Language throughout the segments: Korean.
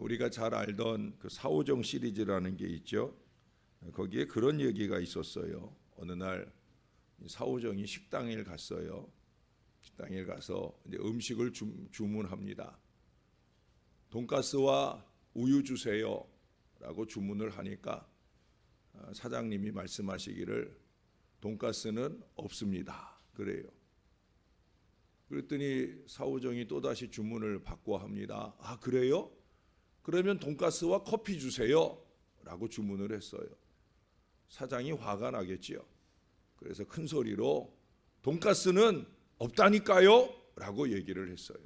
우리가 잘 알던 그 사오정 시리즈라는 게 있죠. 거기에 그런 얘기가 있었어요. 어느 날 사오정이 식당에 갔어요. 식당에 가서 이제 음식을 주문합니다. 돈가스와 우유 주세요 라고 주문을 하니까 사장님이 말씀하시기를 돈가스는 없습니다 그래요. 그랬더니 사오정이 또다시 주문을 바꿔 합니다. 아 그래요? 그러면 돈가스와 커피 주세요 라고 주문을 했어요. 사장이 화가 나겠지요. 그래서 큰 소리로 돈가스는 없다니까요 라고 얘기를 했어요.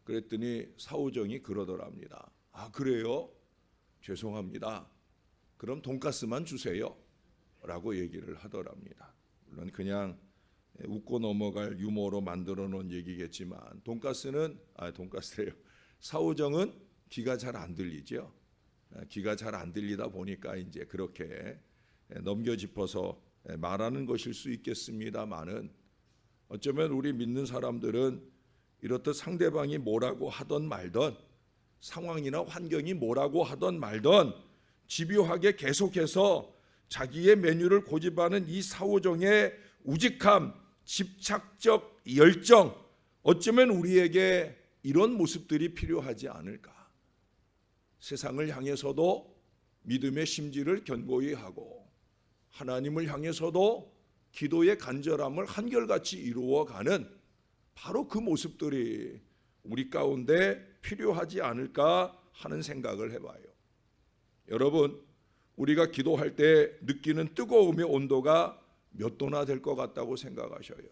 그랬더니 사오정이 그러더랍니다. 아 그래요? 죄송합니다. 그럼 돈가스만 주세요 라고 얘기를 하더랍니다. 물론 그냥 웃고 넘어갈 유머로 만들어 놓은 얘기겠지만 돈가스래요. 사오정은 귀가 잘 안 들리죠. 귀가 잘 안 들리다 보니까 이제 그렇게 넘겨짚어서 말하는 것일 수 있겠습니다만은 어쩌면 우리 믿는 사람들은 이렇듯 상대방이 뭐라고 하던 말던 상황이나 환경이 뭐라고 하던 말던 집요하게 계속해서 자기의 메뉴를 고집하는 이 사오정의 우직함, 집착적 열정, 어쩌면 우리에게 이런 모습들이 필요하지 않을까. 세상을 향해서도 믿음의 심지를 견고히 하고 하나님을 향해서도 기도의 간절함을 한결같이 이루어가는 바로 그 모습들이 우리 가운데 필요하지 않을까 하는 생각을 해봐요. 여러분, 우리가 기도할 때 느끼는 뜨거움의 온도가 몇 도나 될 것 같다고 생각하셔요?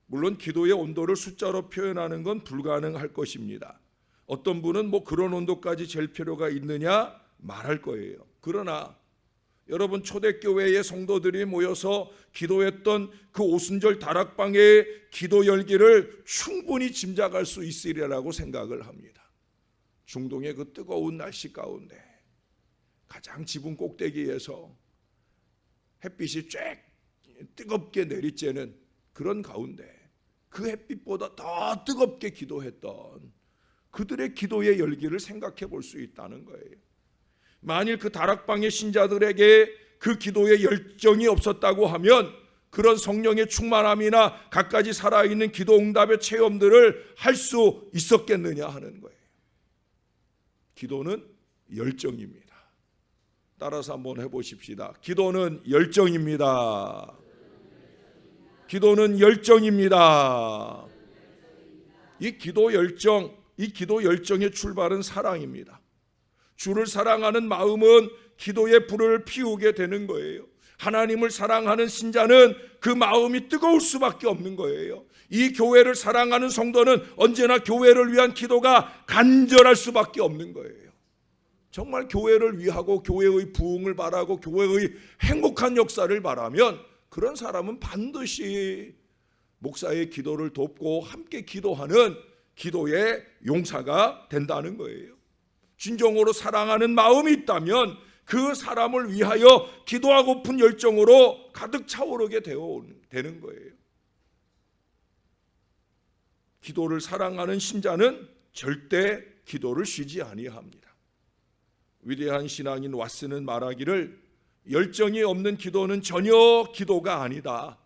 물론 기도의 온도를 숫자로 표현하는 건 불가능할 것입니다. 어떤 분은 그런 온도까지 잴 필요가 있느냐 말할 거예요. 그러나 여러분, 초대교회의 성도들이 모여서 기도했던 그 오순절 다락방의 기도 열기를 충분히 짐작할 수 있으리라고 생각을 합니다. 중동의 그 뜨거운 날씨 가운데 가장 지붕 꼭대기에서 햇빛이 쫙 뜨겁게 내리쬐는 그런 가운데 그 햇빛보다 더 뜨겁게 기도했던 그들의 기도의 열기를 생각해 볼 수 있다는 거예요. 만일 그 다락방의 신자들에게 그 기도의 열정이 없었다고 하면 그런 성령의 충만함이나 갖가지 살아있는 기도 응답의 체험들을 할 수 있었겠느냐 하는 거예요. 기도는 열정입니다. 따라서 한번 해보십시다. 기도는 열정입니다. 기도는 열정입니다. 이 기도 열정의 출발은 사랑입니다. 주를 사랑하는 마음은 기도의 불을 피우게 되는 거예요. 하나님을 사랑하는 신자는 그 마음이 뜨거울 수밖에 없는 거예요. 이 교회를 사랑하는 성도는 언제나 교회를 위한 기도가 간절할 수밖에 없는 거예요. 정말 교회를 위하고 교회의 부흥을 바라고 교회의 행복한 역사를 바라면 그런 사람은 반드시 목사의 기도를 돕고 함께 기도하는 기도의 용사가 된다는 거예요. 진정으로 사랑하는 마음이 있다면 그 사람을 위하여 기도하고픈 열정으로 가득 차오르게 되는 거예요. 기도를 사랑하는 신자는 절대 기도를 쉬지 아니합니다. 위대한 신앙인 왓슨은 말하기를 열정이 없는 기도는 전혀 기도가 아니다.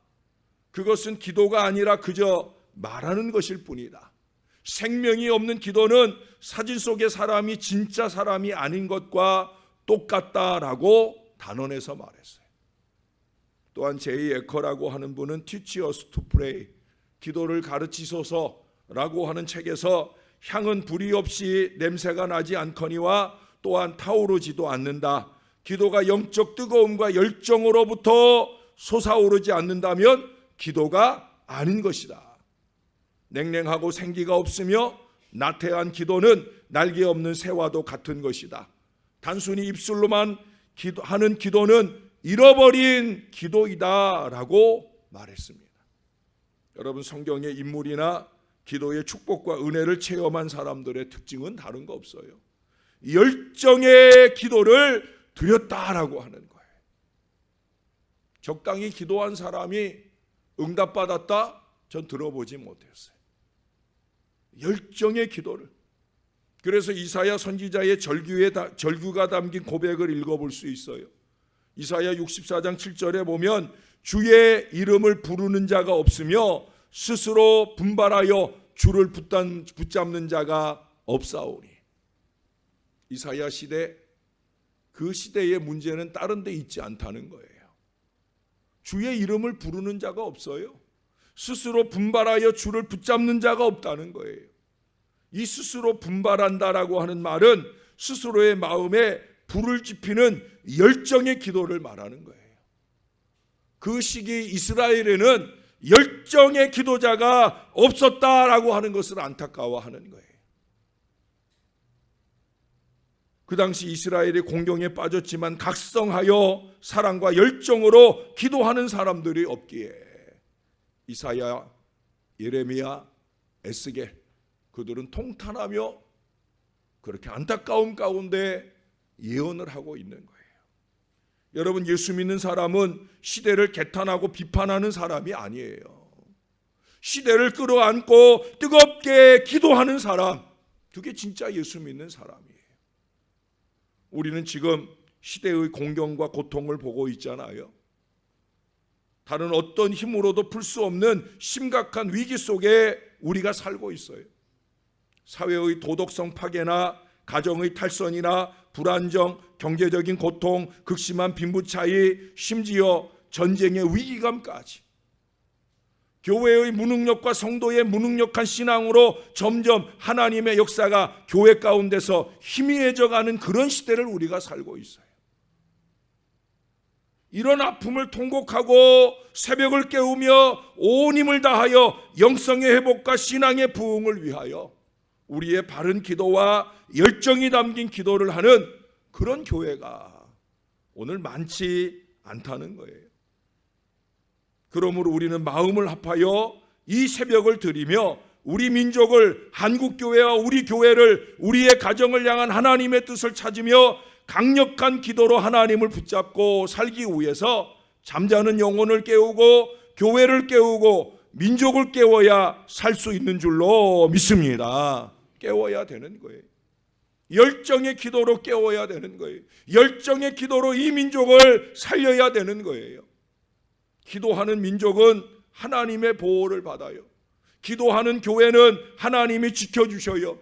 그것은 기도가 아니라 그저 말하는 것일 뿐이다. 생명이 없는 기도는 사진 속의 사람이 진짜 사람이 아닌 것과 똑같다라고 단언해서 말했어요. 또한 제이 에커라고 하는 분은 Teach us to pray, 기도를 가르치소서라고 하는 책에서 향은 불이 없이 냄새가 나지 않거니와 또한 타오르지도 않는다. 기도가 영적 뜨거움과 열정으로부터 솟아오르지 않는다면 기도가 아닌 것이다. 냉랭하고 생기가 없으며 나태한 기도는 날개 없는 새와도 같은 것이다. 단순히 입술로만 하는 기도는 잃어버린 기도이다 라고 말했습니다. 여러분, 성경의 인물이나 기도의 축복과 은혜를 체험한 사람들의 특징은 다른 거 없어요. 열정의 기도를 드렸다라고 하는 거예요. 적당히 기도한 사람이 응답받았다? 전 들어보지 못했어요. 열정의 기도를, 그래서 이사야 선지자의 절규가 담긴 고백을 읽어볼 수 있어요. 이사야 64장 7절에 보면 주의 이름을 부르는 자가 없으며 스스로 분발하여 주를 붙잡는 자가 없사오니. 이사야 시대, 그 시대의 문제는 다른 데 있지 않다는 거예요. 주의 이름을 부르는 자가 없어요. 스스로 분발하여 주를 붙잡는 자가 없다는 거예요. 이 스스로 분발한다라고 하는 말은 스스로의 마음에 불을 지피는 열정의 기도를 말하는 거예요. 그 시기 이스라엘에는 열정의 기도자가 없었다라고 하는 것을 안타까워하는 거예요. 그 당시 이스라엘이 공경에 빠졌지만 각성하여 사랑과 열정으로 기도하는 사람들이 없기에 이사야, 예레미야, 에스겔, 그들은 통탄하며 그렇게 안타까움 가운데 예언을 하고 있는 거예요. 여러분, 예수 믿는 사람은 시대를 개탄하고 비판하는 사람이 아니에요. 시대를 끌어안고 뜨겁게 기도하는 사람, 그게 진짜 예수 믿는 사람이에요. 우리는 지금 시대의 공경과 고통을 보고 있잖아요. 다른 어떤 힘으로도 풀 수 없는 심각한 위기 속에 우리가 살고 있어요. 사회의 도덕성 파괴나 가정의 탈선이나 불안정, 경제적인 고통, 극심한 빈부 차이, 심지어 전쟁의 위기감까지 교회의 무능력과 성도의 무능력한 신앙으로 점점 하나님의 역사가 교회 가운데서 희미해져가는 그런 시대를 우리가 살고 있어요. 이런 아픔을 통곡하고 새벽을 깨우며 온 힘을 다하여 영성의 회복과 신앙의 부흥을 위하여 우리의 바른 기도와 열정이 담긴 기도를 하는 그런 교회가 오늘 많지 않다는 거예요. 그러므로 우리는 마음을 합하여 이 새벽을 드리며 우리 민족을, 한국교회와 우리 교회를, 우리의 가정을 향한 하나님의 뜻을 찾으며 강력한 기도로 하나님을 붙잡고 살기 위해서 잠자는 영혼을 깨우고 교회를 깨우고 민족을 깨워야 살 수 있는 줄로 믿습니다. 깨워야 되는 거예요. 열정의 기도로 깨워야 되는 거예요. 열정의 기도로 이 민족을 살려야 되는 거예요. 기도하는 민족은 하나님의 보호를 받아요. 기도하는 교회는 하나님이 지켜주셔요.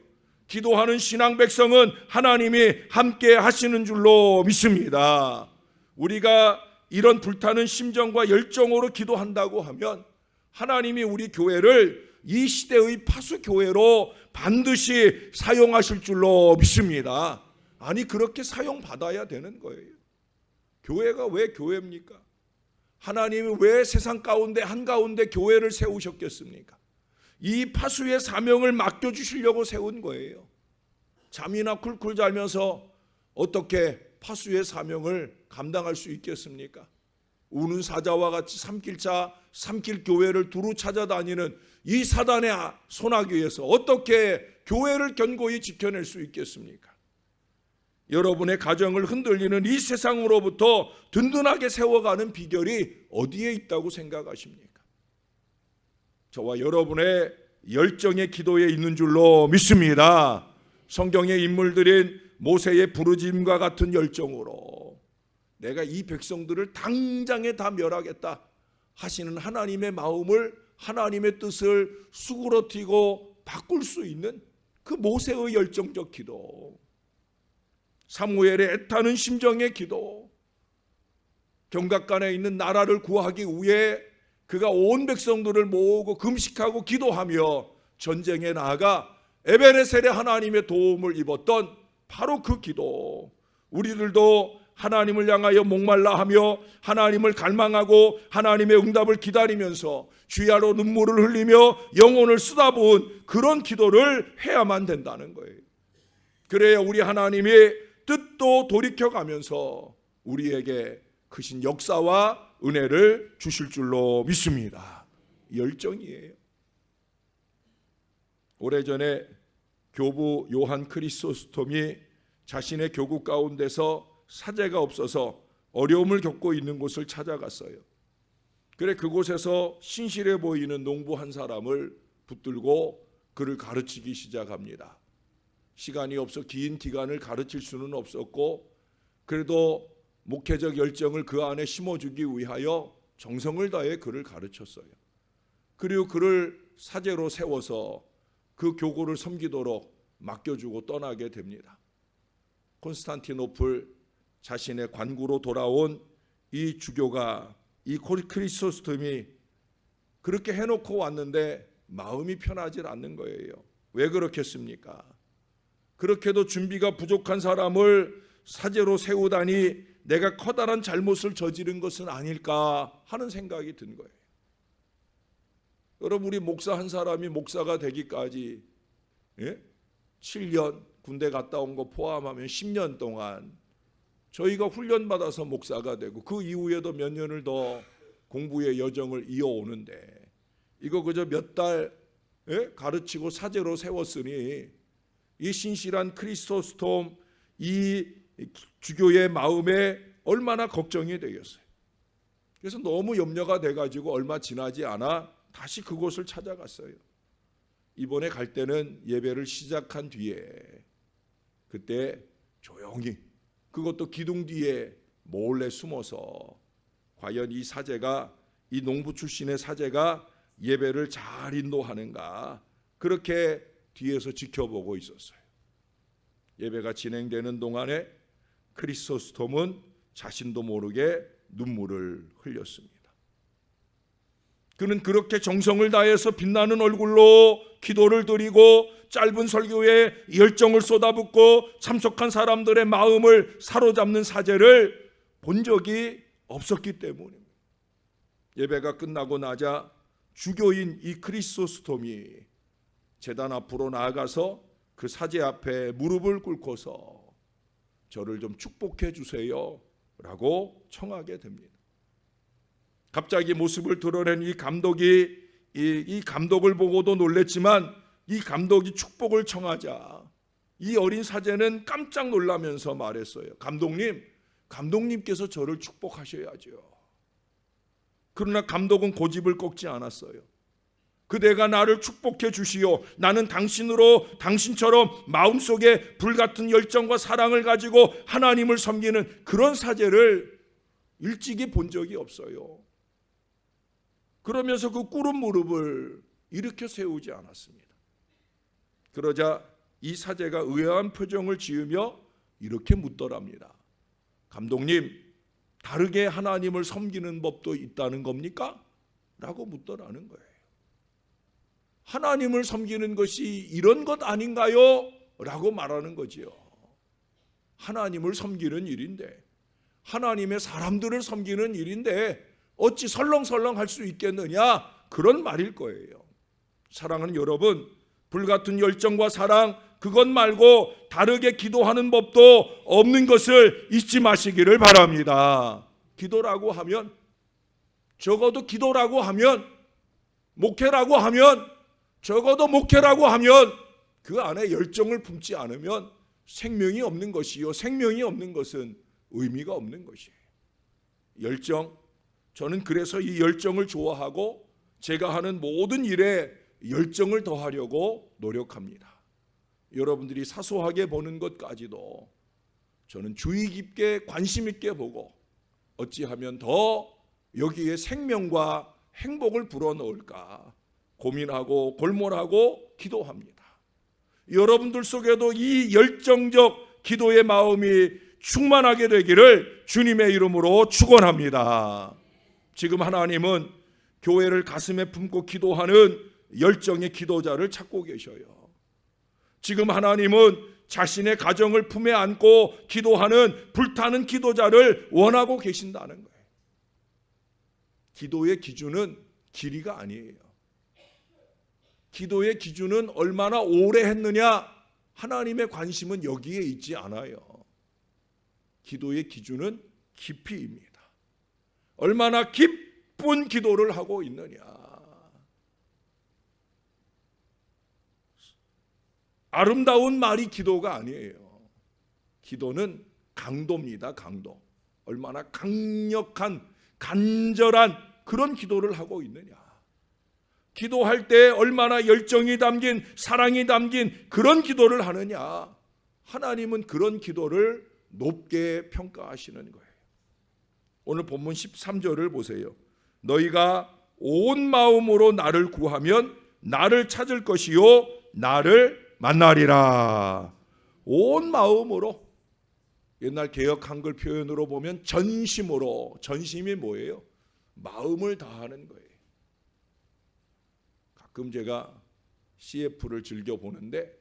기도하는 신앙 백성은 하나님이 함께 하시는 줄로 믿습니다. 우리가 이런 불타는 심정과 열정으로 기도한다고 하면 하나님이 우리 교회를 이 시대의 파수 교회로 반드시 사용하실 줄로 믿습니다. 아니, 그렇게 사용받아야 되는 거예요. 교회가 왜 교회입니까? 하나님이 왜 세상 가운데 한가운데 교회를 세우셨겠습니까? 이 파수의 사명을 맡겨주시려고 세운 거예요. 잠이나 쿨쿨 자면서 어떻게 파수의 사명을 감당할 수 있겠습니까? 우는 사자와 같이 삼킬 교회를 두루 찾아다니는 이 사단의 손아귀에서 어떻게 교회를 견고히 지켜낼 수 있겠습니까? 여러분의 가정을 흔들리는 이 세상으로부터 든든하게 세워가는 비결이 어디에 있다고 생각하십니까? 저와 여러분의 열정의 기도에 있는 줄로 믿습니다. 성경의 인물들인 모세의 부르짖음과 같은 열정으로 내가 이 백성들을 당장에 다 멸하겠다 하시는 하나님의 마음을, 하나님의 뜻을 수그러뜨리고 바꿀 수 있는 그 모세의 열정적 기도, 사무엘의 애타는 심정의 기도, 경각간에 있는 나라를 구하기 위해 그가 온 백성들을 모으고 금식하고 기도하며 전쟁에 나아가 에베네셀의 하나님의 도움을 입었던 바로 그 기도, 우리들도 하나님을 향하여 목말라 하며 하나님을 갈망하고 하나님의 응답을 기다리면서 주야로 눈물을 흘리며 영혼을 쏟아부은 그런 기도를 해야만 된다는 거예요. 그래야 우리 하나님이 뜻도 돌이켜가면서 우리에게 크신 역사와 은혜를 주실 줄로 믿습니다. 열정이에요. 오래전에 교부 요한 크리소스톰이 자신의 교구 가운데서 사제가 없어서 어려움을 겪고 있는 곳을 찾아갔어요. 그래 그곳에서 신실해 보이는 농부 한 사람을 붙들고 그를 가르치기 시작합니다. 시간이 없어 긴 기간을 가르칠 수는 없었고, 그래도 목회적 열정을 그 안에 심어주기 위하여 정성을 다해 그를 가르쳤어요. 그리고 그를 사제로 세워서 그 교구를 섬기도록 맡겨주고 떠나게 됩니다. 콘스탄티노플 자신의 관구로 돌아온 이 주교가, 이 크리소스톰이 그렇게 해놓고 왔는데 마음이 편하지 않는 거예요. 왜 그렇겠습니까? 그렇게도 준비가 부족한 사람을 사제로 세우다니 내가 커다란 잘못을 저지른 것은 아닐까 하는 생각이 든 거예요. 여러분, 우리 목사 한 사람이 목사가 되기까지 7년 군대 갔다 온 거 포함하면 10년 동안 저희가 훈련받아서 목사가 되고 그 이후에도 몇 년을 더 공부의 여정을 이어오는데, 이거 그저 몇 달 가르치고 사제로 세웠으니 이 신실한 크리소스톰 이 주교의 마음에 얼마나 걱정이 되겠어요. 그래서 너무 염려가 돼가지고 얼마 지나지 않아 다시 그곳을 찾아갔어요. 이번에 갈 때는 예배를 시작한 뒤에, 그때 조용히, 그것도 기둥 뒤에 몰래 숨어서 과연 이 사제가, 이 농부 출신의 사제가 예배를 잘 인도하는가, 그렇게 뒤에서 지켜보고 있었어요. 예배가 진행되는 동안에 크리소스톰은 자신도 모르게 눈물을 흘렸습니다. 그는 그렇게 정성을 다해서 빛나는 얼굴로 기도를 드리고 짧은 설교에 열정을 쏟아붓고 참석한 사람들의 마음을 사로잡는 사제를 본 적이 없었기 때문입니다. 예배가 끝나고 나자 주교인 이 크리소스톰이 제단 앞으로 나아가서 그 사제 앞에 무릎을 꿇고서 저를 좀 축복해 주세요 라고 청하게 됩니다. 갑자기 모습을 드러낸 이 감독이 이 감독을 보고도 놀랬지만, 이 감독이 축복을 청하자 이 어린 사제는 깜짝 놀라면서 말했어요. 감독님께서 저를 축복하셔야죠. 그러나 감독은 고집을 꺾지 않았어요. 그대가 나를 축복해 주시오. 나는 당신처럼 마음속에 불같은 열정과 사랑을 가지고 하나님을 섬기는 그런 사제를 일찍이 본 적이 없어요. 그러면서 그 꿇은 무릎을 일으켜 세우지 않았습니다. 그러자 이 사제가 의아한 표정을 지으며 이렇게 묻더랍니다. 감독님, 다르게 하나님을 섬기는 법도 있다는 겁니까? 라고 묻더라는 거예요. 하나님을 섬기는 것이 이런 것 아닌가요? 라고 말하는 거지요. 하나님을 섬기는 일인데, 하나님의 사람들을 섬기는 일인데 어찌 설렁설렁 할 수 있겠느냐, 그런 말일 거예요. 사랑하는 여러분, 불같은 열정과 사랑, 그것 말고 다르게 기도하는 법도 없는 것을 잊지 마시기를 바랍니다. 기도라고 하면, 적어도 기도라고 하면, 목회라고 하면, 적어도 목회라고 하면 그 안에 열정을 품지 않으면 생명이 없는 것이요, 생명이 없는 것은 의미가 없는 것이에요. 열정, 저는 그래서 이 열정을 좋아하고 제가 하는 모든 일에 열정을 더하려고 노력합니다. 여러분들이 사소하게 보는 것까지도 저는 주의 깊게 관심 있게 보고 어찌하면 더 여기에 생명과 행복을 불어넣을까 고민하고 골몰하고 기도합니다. 여러분들 속에도 이 열정적 기도의 마음이 충만하게 되기를 주님의 이름으로 축원합니다. 지금 하나님은 교회를 가슴에 품고 기도하는 열정의 기도자를 찾고 계셔요. 지금 하나님은 자신의 가정을 품에 안고 기도하는 불타는 기도자를 원하고 계신다는 거예요. 기도의 기준은 길이가 아니에요. 기도의 기준은 얼마나 오래 했느냐, 하나님의 관심은 여기에 있지 않아요. 기도의 기준은 깊이입니다. 얼마나 깊은 기도를 하고 있느냐. 아름다운 말이 기도가 아니에요. 기도는 강도입니다. 강도. 얼마나 강력한 간절한 그런 기도를 하고 있느냐. 기도할 때 얼마나 열정이 담긴, 사랑이 담긴 그런 기도를 하느냐, 하나님은 그런 기도를 높게 평가하시는 거예요. 오늘 본문 13절을 보세요. 너희가 온 마음으로 나를 구하면 나를 찾을 것이요 나를 만나리라. 온 마음으로, 옛날 개역 한글 표현으로 보면 전심으로, 전심이 뭐예요? 마음을 다하는 거예요. 가끔 제가 CF를 즐겨 보는데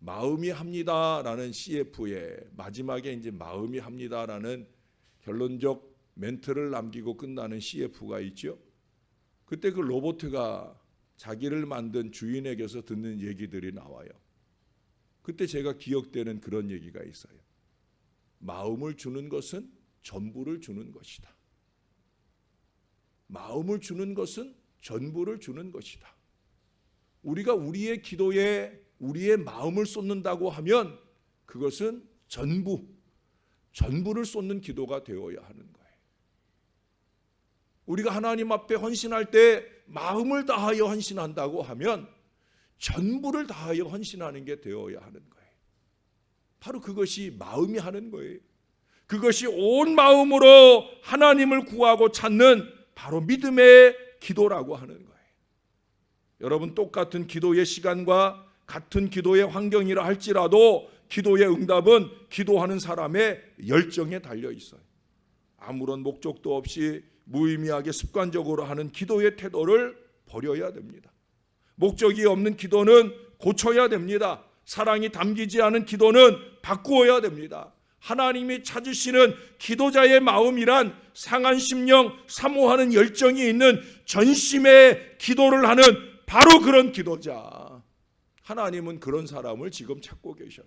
마음이 합니다라는 CF의 마지막에 이제 마음이 합니다라는 결론적 멘트를 남기고 끝나는 CF가 있죠. 그때 그 로봇가 자기를 만든 주인에게서 듣는 얘기들이 나와요. 그때 제가 기억되는 그런 얘기가 있어요. 마음을 주는 것은 전부를 주는 것이다. 마음을 주는 것은 전부를 주는 것이다. 우리가 우리의 기도에 우리의 마음을 쏟는다고 하면 그것은 전부를 쏟는 기도가 되어야 하는 거예요. 우리가 하나님 앞에 헌신할 때 마음을 다하여 헌신한다고 하면 전부를 다하여 헌신하는 게 되어야 하는 거예요. 바로 그것이 마음이 하는 거예요. 그것이 온 마음으로 하나님을 구하고 찾는 바로 믿음의 기도라고 하는 거예요. 여러분, 똑같은 기도의 시간과 같은 기도의 환경이라 할지라도 기도의 응답은 기도하는 사람의 열정에 달려 있어요. 아무런 목적도 없이 무의미하게 습관적으로 하는 기도의 태도를 버려야 됩니다. 목적이 없는 기도는 고쳐야 됩니다. 사랑이 담기지 않은 기도는 바꾸어야 됩니다. 하나님이 찾으시는 기도자의 마음이란 상한 심령, 사모하는 열정이 있는 전심의 기도를 하는 바로 그런 기도자. 하나님은 그런 사람을 지금 찾고 계셔요.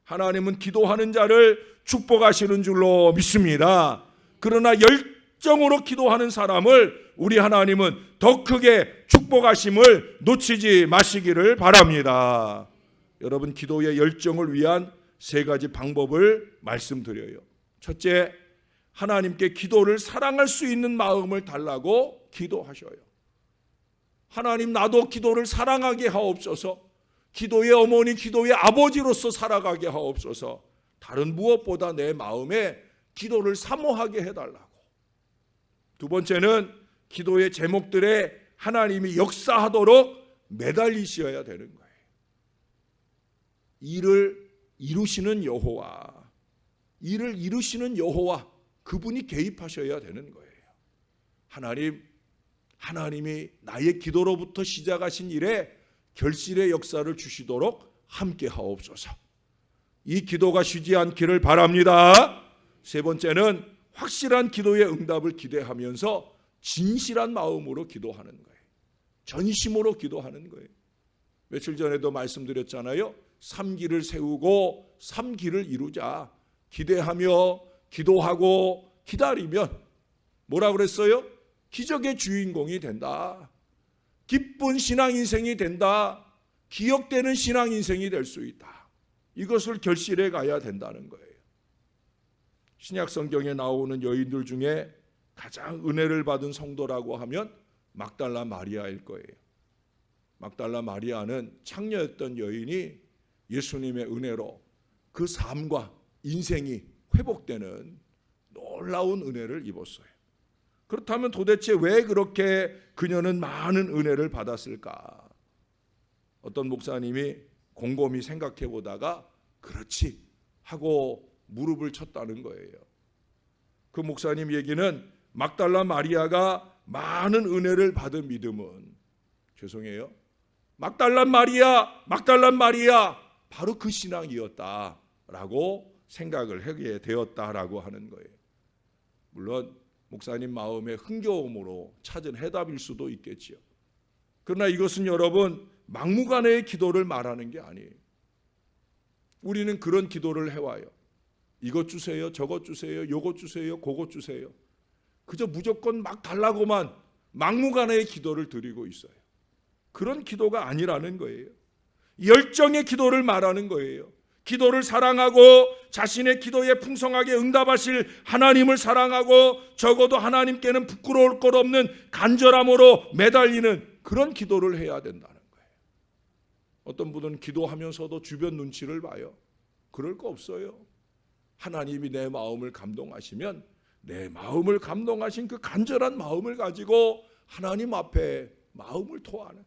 하나님은 기도하는 자를 축복하시는 줄로 믿습니다. 그러나 열정으로 기도하는 사람을 우리 하나님은 더 크게 축복하심을 놓치지 마시기를 바랍니다. 여러분, 기도의 열정을 위한 세 가지 방법을 말씀드려요. 첫째, 하나님께 기도를 사랑할 수 있는 마음을 달라고 기도하셔요. 하나님, 나도 기도를 사랑하게 하옵소서. 기도의 어머니, 기도의 아버지로서 살아가게 하옵소서. 다른 무엇보다 내 마음에 기도를 사모하게 해달라고. 두 번째는 기도의 제목들에 하나님이 역사하도록 매달리셔야 되는 거예요. 일을 이루시는 여호와, 일을 이루시는 여호와, 그분이 개입하셔야 되는 거예요. 하나님이 나의 기도로부터 시작하신 일에 결실의 역사를 주시도록 함께 하옵소서. 이 기도가 쉬지 않기를 바랍니다. 세 번째는 확실한 기도의 응답을 기대하면서 진실한 마음으로 기도하는 거예요. 전심으로 기도하는 거예요. 며칠 전에도 말씀드렸잖아요. 3기를 세우고 3기를 이루자. 기대하며 기도하고 기다리면 뭐라 그랬어요? 기적의 주인공이 된다. 기쁜 신앙인생이 된다. 기억되는 신앙인생이 될 수 있다. 이것을 결실해 가야 된다는 거예요. 신약 성경에 나오는 여인들 중에 가장 은혜를 받은 성도라고 하면 막달라 마리아일 거예요. 막달라 마리아는 창녀였던 여인이 예수님의 은혜로 그 삶과 인생이 회복되는 놀라운 은혜를 입었어요. 그렇다면 도대체 왜 그렇게 그녀는 많은 은혜를 받았을까? 어떤 목사님이 곰곰이 생각해 보다가 그렇지 하고 무릎을 쳤다는 거예요. 그 목사님 얘기는 막달라 마리아가 많은 은혜를 받은 믿음은, 죄송해요, 막달라 마리아 바로 그 신앙이었다라고 생각을 하게 되었다라고 하는 거예요. 물론 목사님 마음의 흥겨움으로 찾은 해답일 수도 있겠지요. 그러나 이것은 여러분 막무가내의 기도를 말하는 게 아니에요. 우리는 그런 기도를 해와요. 이것 주세요, 저것 주세요, 요것 주세요, 그것 주세요. 그저 무조건 막 달라고만 막무가내의 기도를 드리고 있어요. 그런 기도가 아니라는 거예요. 열정의 기도를 말하는 거예요. 기도를 사랑하고 자신의 기도에 풍성하게 응답하실 하나님을 사랑하고 적어도 하나님께는 부끄러울 것 없는 간절함으로 매달리는 그런 기도를 해야 된다는 거예요. 어떤 분은 기도하면서도 주변 눈치를 봐요. 그럴 거 없어요. 하나님이 내 마음을 감동하시면 내 마음을 감동하신 그 간절한 마음을 가지고 하나님 앞에 마음을 토하는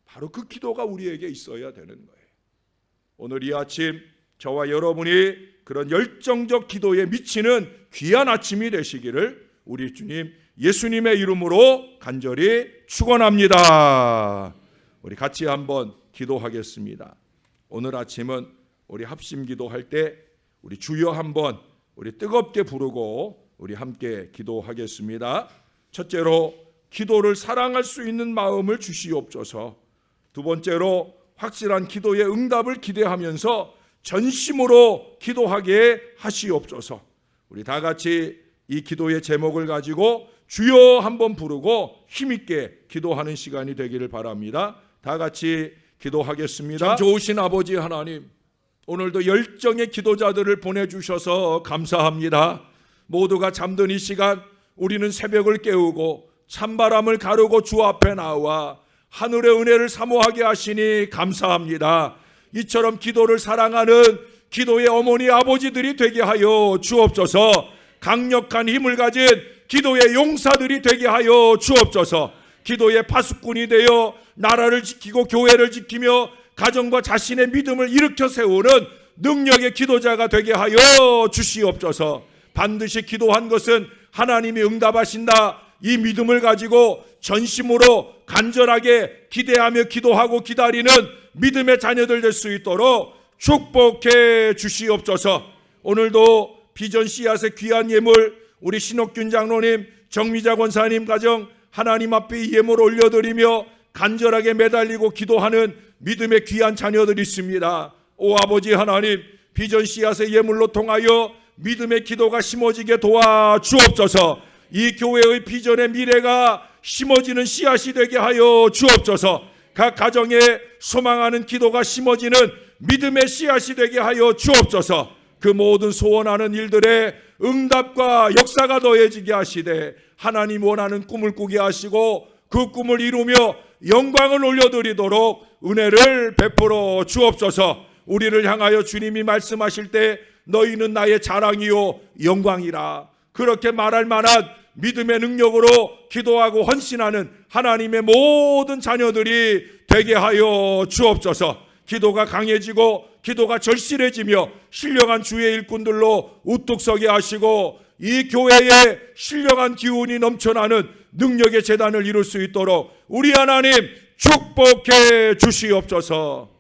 바로 그 기도가 우리에게 있어야 되는 거예요. 오늘 이 아침 저와 여러분이 그런 열정적 기도에 미치는 귀한 아침이 되시기를 우리 주님 예수님의 이름으로 간절히 축원합니다. 우리 같이 한번 기도하겠습니다. 오늘 아침은 우리 합심 기도할 때 우리 주여 한번 우리 뜨겁게 부르고 우리 함께 기도하겠습니다. 첫째로 기도를 사랑할 수 있는 마음을 주시옵소서. 두 번째로 확실한 기도의 응답을 기대하면서 전심으로 기도하게 하시옵소서. 우리 다 같이 이 기도의 제목을 가지고 주여 한번 부르고 힘있게 기도하는 시간이 되기를 바랍니다. 다 같이 기도하겠습니다. 참 좋으신 아버지 하나님, 오늘도 열정의 기도자들을 보내주셔서 감사합니다. 모두가 잠든 이 시간 우리는 새벽을 깨우고 찬바람을 가르고 주 앞에 나와 하늘의 은혜를 사모하게 하시니 감사합니다. 이처럼 기도를 사랑하는 기도의 어머니 아버지들이 되게 하여 주옵소서. 강력한 힘을 가진 기도의 용사들이 되게 하여 주옵소서. 기도의 파수꾼이 되어 나라를 지키고 교회를 지키며 가정과 자신의 믿음을 일으켜 세우는 능력의 기도자가 되게 하여 주시옵소서. 반드시 기도한 것은 하나님이 응답하신다. 이 믿음을 가지고 전심으로 간절하게 기대하며 기도하고 기다리는 믿음의 자녀들 될 수 있도록 축복해 주시옵소서. 오늘도 비전 씨앗의 귀한 예물 우리 신옥균 장로님, 정미자 권사님 가정 하나님 앞에 이 예물을 올려드리며 간절하게 매달리고 기도하는 믿음의 귀한 자녀들이 있습니다. 오 아버지 하나님, 비전 씨앗의 예물로 통하여 믿음의 기도가 심어지게 도와주옵소서. 이 교회의 비전의 미래가 심어지는 씨앗이 되게 하여 주옵소서. 각 가정에 소망하는 기도가 심어지는 믿음의 씨앗이 되게 하여 주옵소서. 그 모든 소원하는 일들의 응답과 역사가 더해지게 하시되 하나님 원하는 꿈을 꾸게 하시고 그 꿈을 이루며 영광을 올려드리도록 은혜를 베풀어 주옵소서. 우리를 향하여 주님이 말씀하실 때 너희는 나의 자랑이요 영광이라 그렇게 말할 만한 믿음의 능력으로 기도하고 헌신하는 하나님의 모든 자녀들이 되게 하여 주옵소서. 기도가 강해지고 기도가 절실해지며 신령한 주의 일꾼들로 우뚝 서게 하시고 이 교회에 신령한 기운이 넘쳐나는 능력의 재단을 이룰 수 있도록 우리 하나님 축복해 주시옵소서.